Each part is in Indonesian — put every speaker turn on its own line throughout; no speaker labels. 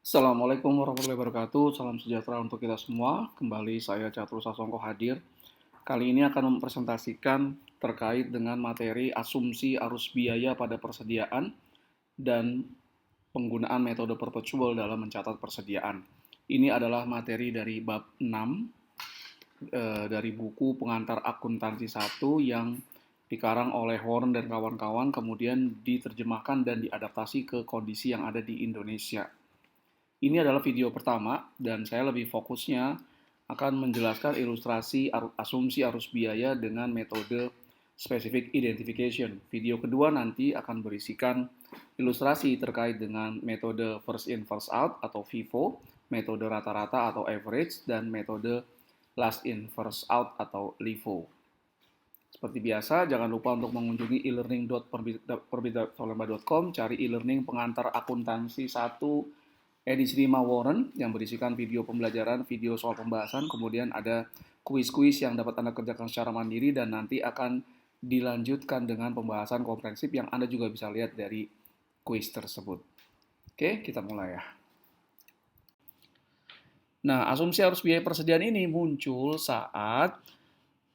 Assalamualaikum warahmatullahi wabarakatuh. Salam sejahtera untuk kita semua. Kembali saya Catur Sasongko hadir. Kali ini akan mempresentasikan terkait dengan materi asumsi arus biaya pada persediaan dan penggunaan metode perpetual dalam mencatat persediaan. Ini adalah materi dari bab 6 dari buku pengantar akuntansi 1 yang dikarang oleh Horn dan kawan-kawan, kemudian diterjemahkan dan diadaptasi ke kondisi yang ada di Indonesia. Ini adalah video pertama dan saya lebih fokusnya akan menjelaskan ilustrasi asumsi arus biaya dengan metode specific identification. Video kedua nanti akan berisikan ilustrasi terkait dengan metode first in first out atau FIFO, metode rata-rata atau average, dan metode last in first out atau LIFO. Seperti biasa, jangan lupa untuk mengunjungi e-learning.perbit.com, cari e-learning pengantar akuntansi 1 edisi 5 Warren yang berisikan video pembelajaran, video soal pembahasan, kemudian ada kuis-kuis yang dapat Anda kerjakan secara mandiri dan nanti akan dilanjutkan dengan pembahasan komprehensif yang Anda juga bisa lihat dari kuis tersebut. Oke, kita mulai ya. Nah, asumsi arus biaya persediaan ini muncul saat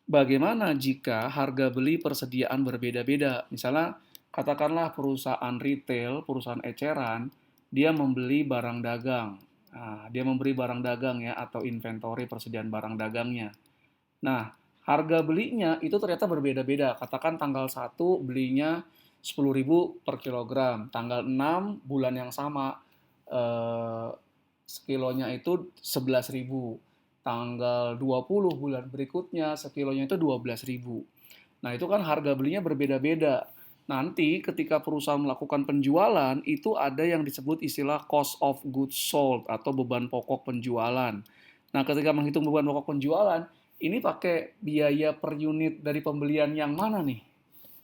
bagaimana jika harga beli persediaan berbeda-beda. Misalnya, katakanlah perusahaan retail, perusahaan eceran, dia membeli barang dagang. Nah, dia memberi barang dagang ya, atau inventory persediaan barang dagangnya. Nah, harga belinya itu ternyata berbeda-beda. Katakan tanggal 1 belinya 10.000 per kilogram. Tanggal 6 bulan yang sama, sekilonya itu 11.000. Tanggal 20 bulan berikutnya sekilonya itu 12.000. Nah, itu kan harga belinya berbeda-beda. Nanti ketika perusahaan melakukan penjualan, itu ada yang disebut istilah cost of goods sold atau beban pokok penjualan. Nah, ketika menghitung beban pokok penjualan, ini pakai biaya per unit dari pembelian yang mana nih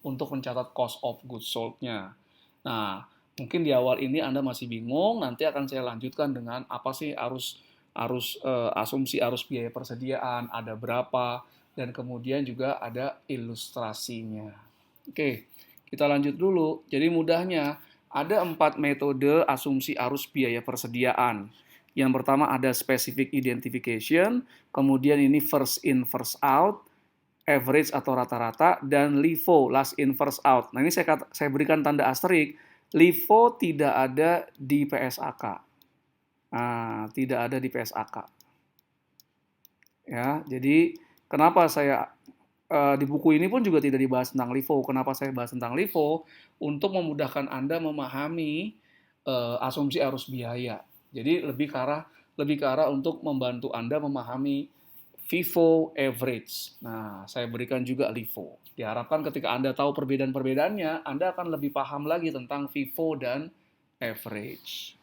untuk mencatat cost of goods sold-nya. Nah, mungkin di awal ini Anda masih bingung, nanti akan saya lanjutkan dengan apa sih asumsi arus biaya persediaan, ada berapa, dan kemudian juga ada ilustrasinya. Oke, kita lanjut dulu. Jadi mudahnya, ada 4 metode asumsi arus biaya persediaan. Yang pertama ada specific identification, kemudian ini first in first out, average atau rata-rata, dan LIFO, last in first out. Nah, ini saya berikan tanda asterik, LIFO tidak ada di PSAK. Nah, tidak ada di PSAK. Ya, jadi kenapa saya di buku ini pun juga tidak dibahas tentang LIFO. Kenapa saya bahas tentang LIFO? Untuk memudahkan Anda memahami asumsi arus biaya. Jadi lebih ke arah untuk membantu Anda memahami FIFO average. Nah, saya berikan juga LIFO. Diharapkan ketika Anda tahu perbedaan-perbedaannya, Anda akan lebih paham lagi tentang FIFO dan average.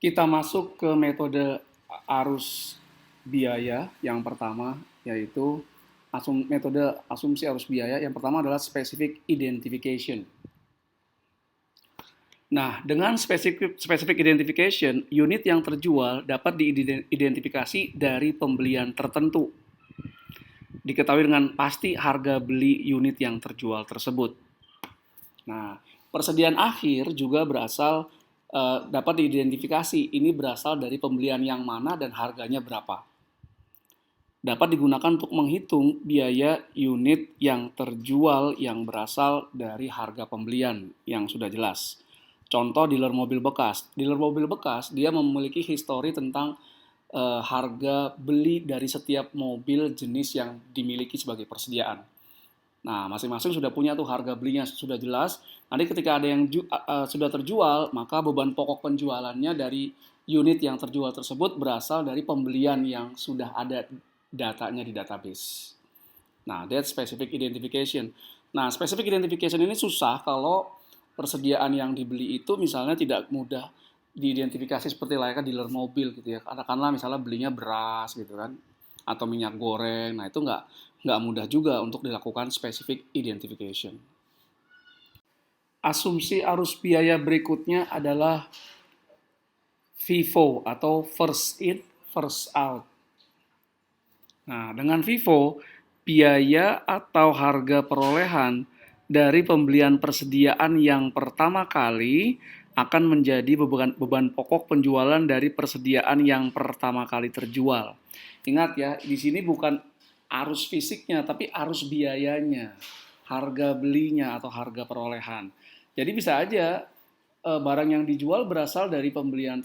Kita masuk ke metode arus biaya yang pertama, yaitu metode asumsi arus biaya. Yang pertama adalah specific identification. Nah, dengan specific identification, unit yang terjual dapat diidentifikasi dari pembelian tertentu. Diketahui dengan pasti harga beli unit yang terjual tersebut. Nah, persediaan akhir juga dapat diidentifikasi. Ini berasal dari pembelian yang mana dan harganya berapa. Dapat digunakan untuk menghitung biaya unit yang terjual yang berasal dari harga pembelian yang sudah jelas. Contoh dealer mobil bekas. Dealer mobil bekas dia memiliki histori tentang harga beli dari setiap mobil jenis yang dimiliki sebagai persediaan. Nah, masing-masing sudah punya tuh harga belinya sudah jelas. Nanti ketika ada yang sudah terjual, maka beban pokok penjualannya dari unit yang terjual tersebut berasal dari pembelian yang sudah ada datanya di database. Nah, that's specific identification. Nah, specific identification ini susah kalau persediaan yang dibeli itu misalnya tidak mudah diidentifikasi seperti layaknya dealer mobil gitu ya. Katakanlah misalnya belinya beras gitu kan, atau minyak goreng. Nah, itu nggak mudah juga untuk dilakukan specific identification. Asumsi arus biaya berikutnya adalah FIFO atau first in, first out. Nah, dengan FIFO, biaya atau harga perolehan dari pembelian persediaan yang pertama kali akan menjadi beban pokok penjualan dari persediaan yang pertama kali terjual. Ingat ya, di sini bukan arus fisiknya, tapi arus biayanya, harga belinya atau harga perolehan. Jadi bisa aja barang yang dijual berasal dari pembelian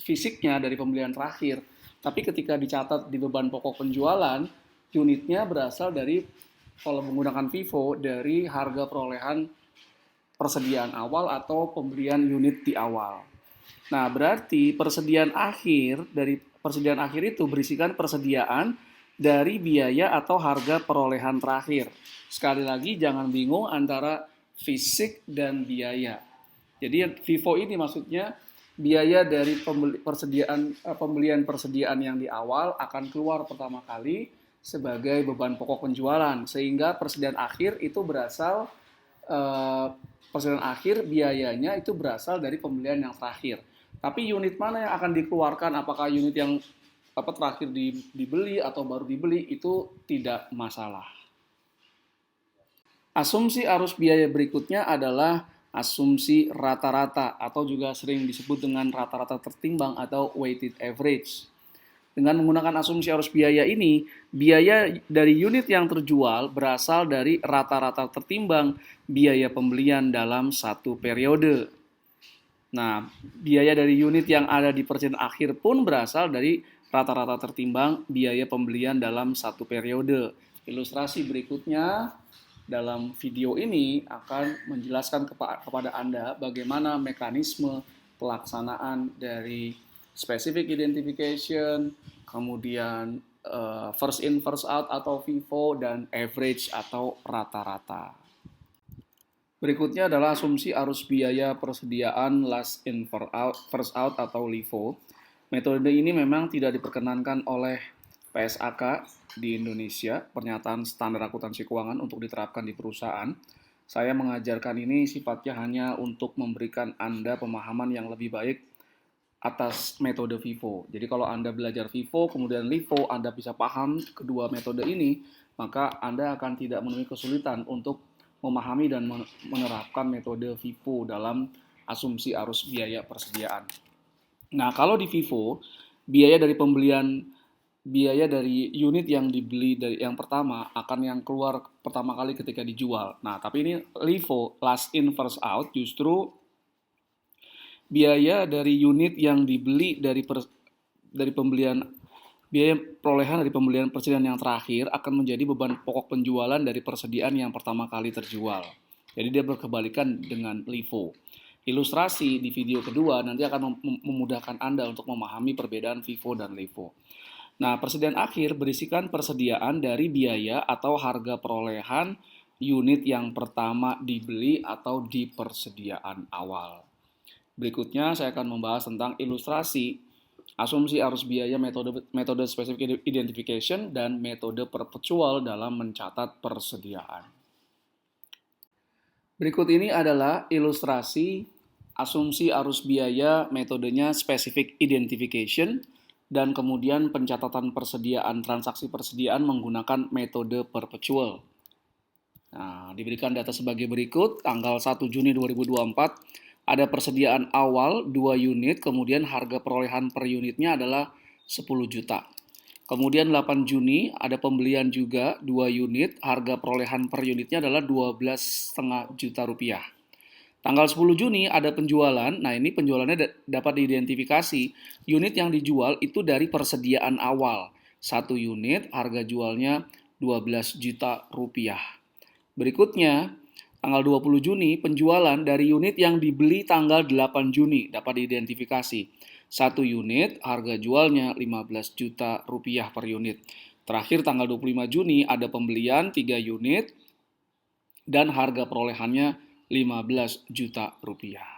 fisiknya dari pembelian terakhir, tapi ketika dicatat di beban pokok penjualan, unitnya berasal dari, kalau menggunakan FIFO, dari harga perolehan persediaan awal atau pembelian unit di awal. Nah, berarti persediaan akhir itu berisikan persediaan dari biaya atau harga perolehan terakhir. Sekali lagi jangan bingung antara fisik dan biaya. Jadi FIFO ini maksudnya biaya dari pembelian persediaan yang di awal akan keluar pertama kali sebagai beban pokok penjualan, sehingga persediaan akhir itu berasal persediaan akhir biayanya itu berasal dari pembelian yang terakhir. Tapi unit mana yang akan dikeluarkan, apakah unit yang terakhir dibeli atau baru dibeli, itu tidak masalah. Asumsi arus biaya berikutnya adalah asumsi rata-rata atau juga sering disebut dengan rata-rata tertimbang atau weighted average. Dengan menggunakan asumsi arus biaya ini, biaya dari unit yang terjual berasal dari rata-rata tertimbang biaya pembelian dalam satu periode. Nah, biaya dari unit yang ada di persediaan akhir pun berasal dari rata-rata tertimbang biaya pembelian dalam satu periode. Ilustrasi berikutnya dalam video ini akan menjelaskan kepada Anda bagaimana mekanisme pelaksanaan dari specific identification, kemudian first in first out atau FIFO, dan average atau rata-rata. Berikutnya adalah asumsi arus biaya persediaan last in first out atau LIFO. Metode ini memang tidak diperkenankan oleh PSAK di Indonesia, pernyataan standar akuntansi keuangan, untuk diterapkan di perusahaan. Saya mengajarkan ini sifatnya hanya untuk memberikan Anda pemahaman yang lebih baik atas metode FIFO. Jadi kalau Anda belajar FIFO, kemudian LIFO, Anda bisa paham kedua metode ini, maka Anda akan tidak menemui kesulitan untuk memahami dan menerapkan metode FIFO dalam asumsi arus biaya persediaan. Nah, kalau di FIFO, biaya dari unit yang dibeli dari yang pertama akan yang keluar pertama kali ketika dijual. Nah, tapi ini LIFO, last in first out, justru biaya dari unit yang dibeli dari pembelian, biaya perolehan dari pembelian persediaan yang terakhir akan menjadi beban pokok penjualan dari persediaan yang pertama kali terjual. Jadi dia berkebalikan dengan LIFO. Ilustrasi di video kedua nanti akan memudahkan Anda untuk memahami perbedaan FIFO dan LIFO. Nah, persediaan akhir berisikan persediaan dari biaya atau harga perolehan unit yang pertama dibeli atau di persediaan awal. Berikutnya saya akan membahas tentang ilustrasi asumsi arus biaya, metode specific identification, dan metode perpetual dalam mencatat persediaan. Berikut ini adalah ilustrasi asumsi arus biaya, metodenya specific identification, dan kemudian pencatatan persediaan, transaksi persediaan menggunakan metode perpetual. Nah, diberikan data sebagai berikut. Tanggal 1 Juni 2024, ada persediaan awal 2 unit, kemudian harga perolehan per unitnya adalah 10 juta. Kemudian 8 Juni ada pembelian juga 2 unit, harga perolehan per unitnya adalah 12,5 juta rupiah. Tanggal 10 Juni ada penjualan. Nah, ini penjualannya dapat diidentifikasi. Unit yang dijual itu dari persediaan awal. 1 unit harga jualnya 12 juta rupiah. Berikutnya, tanggal 20 Juni penjualan dari unit yang dibeli tanggal 8 Juni dapat diidentifikasi. 1 unit harga jualnya 15 juta rupiah per unit. Terakhir tanggal 25 Juni ada pembelian 3 unit dan harga perolehannya 15 juta rupiah.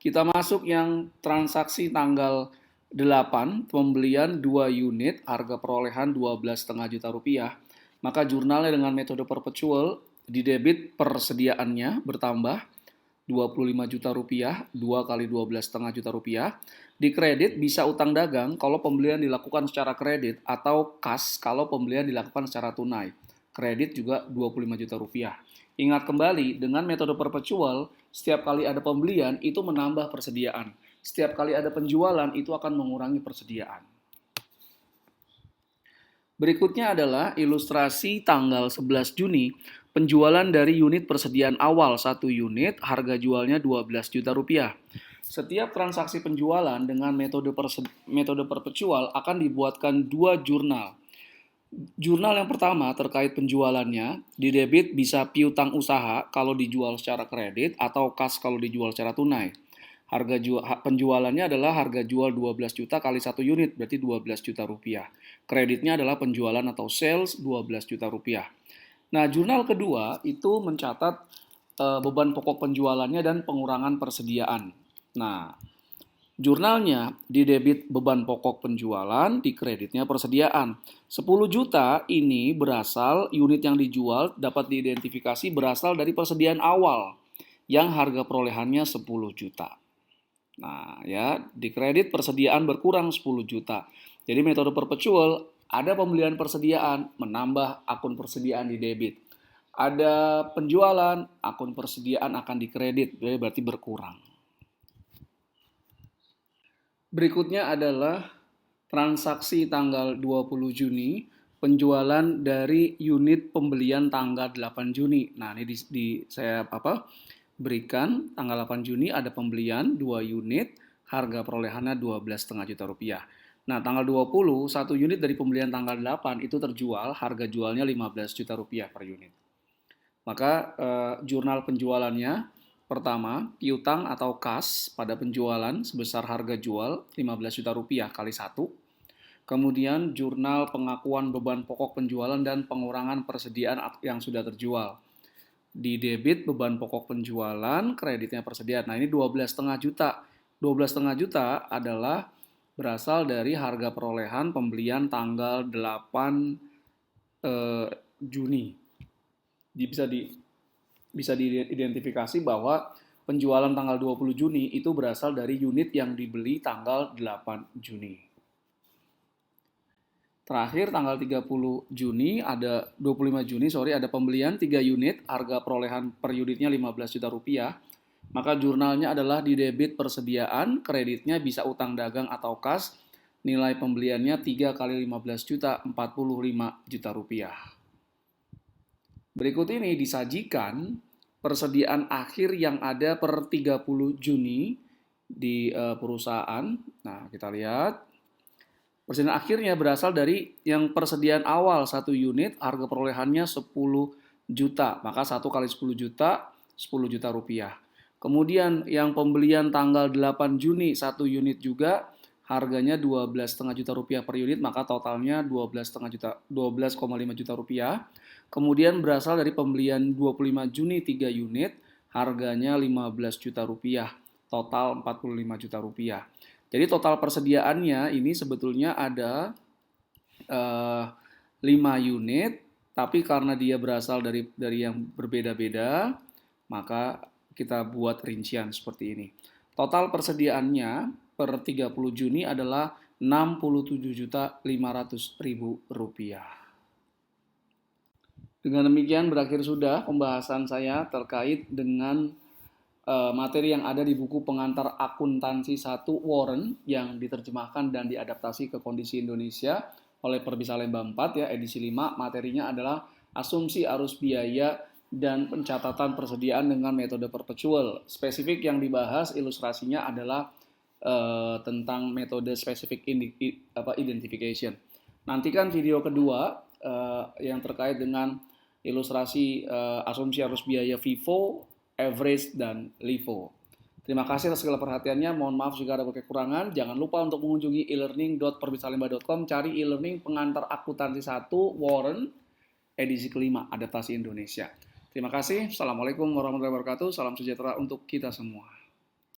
Kita masuk yang transaksi tanggal 8, pembelian 2 unit, harga perolehan 12,5 juta rupiah. Maka jurnalnya dengan metode perpetual, di debit persediaannya bertambah 25 juta rupiah, 2 kali 12,5 juta rupiah. Di kredit bisa utang dagang kalau pembelian dilakukan secara kredit, atau kas kalau pembelian dilakukan secara tunai. Kredit juga 25 juta rupiah. Ingat kembali, dengan metode perpetual, Setiap kali ada pembelian, itu menambah persediaan. Setiap kali ada penjualan, itu akan mengurangi persediaan. Berikutnya adalah ilustrasi tanggal 11 Juni, penjualan dari unit persediaan awal 1 unit, harga jualnya 12 juta rupiah. Setiap transaksi penjualan dengan metode perpetual akan dibuatkan 2 jurnal. Jurnal yang pertama terkait penjualannya, di debit bisa piutang usaha kalau dijual secara kredit atau kas kalau dijual secara tunai. Penjualannya adalah harga jual 12 juta kali 1 unit, berarti 12 juta rupiah. Kreditnya adalah penjualan atau sales 12 juta rupiah. Nah, jurnal kedua itu mencatat beban pokok penjualannya dan pengurangan persediaan. Nah, jurnalnya di debit beban pokok penjualan, di kreditnya persediaan. 10 juta ini berasal, unit yang dijual dapat diidentifikasi berasal dari persediaan awal yang harga perolehannya 10 juta. Nah, ya, di kredit persediaan berkurang 10 juta. Jadi metode perpetual, ada pembelian persediaan, menambah akun persediaan di debit. Ada penjualan, akun persediaan akan dikredit, berarti berkurang. Berikutnya adalah transaksi tanggal 20 Juni, penjualan dari unit pembelian tanggal 8 Juni. Nah, ini saya berikan tanggal 8 Juni ada pembelian 2 unit, harga perolehannya 12,5 juta rupiah. Nah, tanggal 20, 1 unit dari pembelian tanggal 8 itu terjual, harga jualnya 15 juta rupiah per unit. Maka jurnal penjualannya, pertama, piutang atau kas pada penjualan sebesar harga jual 15 juta rupiah kali 1. Kemudian jurnal pengakuan beban pokok penjualan dan pengurangan persediaan yang sudah terjual. Di debit beban pokok penjualan, kreditnya persediaan. Nah, ini 12,5 juta. 12,5 juta adalah berasal dari harga perolehan pembelian tanggal 8 Juni. Bisa diidentifikasi bahwa penjualan tanggal 20 Juni itu berasal dari unit yang dibeli tanggal 8 Juni. Terakhir tanggal 25 Juni ada pembelian 3 unit, harga perolehan per unitnya 15 juta rupiah. Maka jurnalnya adalah di debit persediaan, kreditnya bisa utang dagang atau kas, nilai pembeliannya 3 kali 15 juta, 45 juta rupiah. Berikut ini disajikan persediaan akhir yang ada per 30 Juni di perusahaan. Nah, kita lihat. Persediaan akhirnya berasal dari yang persediaan awal 1 unit, harga perolehannya 10 juta. Maka 1 kali 10 juta, 10 juta rupiah. Kemudian yang pembelian tanggal 8 Juni 1 unit juga, harganya 12,5 juta rupiah per unit, maka totalnya 12,5 juta rupiah. Kemudian berasal dari pembelian 25 Juni 3 unit, harganya 15 juta rupiah, total 45 juta rupiah. Jadi total persediaannya ini sebetulnya ada 5 unit, tapi karena dia berasal dari yang berbeda-beda, maka kita buat rincian seperti ini. Total persediaannya per 30 Juni adalah 67.500.000 rupiah. Dengan demikian berakhir sudah pembahasan saya terkait dengan materi yang ada di buku pengantar akuntansi 1 Warren yang diterjemahkan dan diadaptasi ke kondisi Indonesia oleh Perbisa Lemba 4 ya, edisi 5. Materinya adalah asumsi arus biaya dan pencatatan persediaan dengan metode perpetual. Spesifik yang dibahas ilustrasinya adalah tentang metode specific identification. Nantikan video kedua yang terkait dengan ilustrasi asumsi arus biaya FIFO, average, dan LIFO. Terima kasih atas segala perhatiannya. Mohon maaf jika ada kekurangan. Jangan lupa untuk mengunjungi elearning.perbisalemba.com, cari e-learning pengantar akuntansi 1 Warren edisi kelima, adaptasi Indonesia. Terima kasih. Assalamualaikum warahmatullahi wabarakatuh. Salam sejahtera untuk kita semua.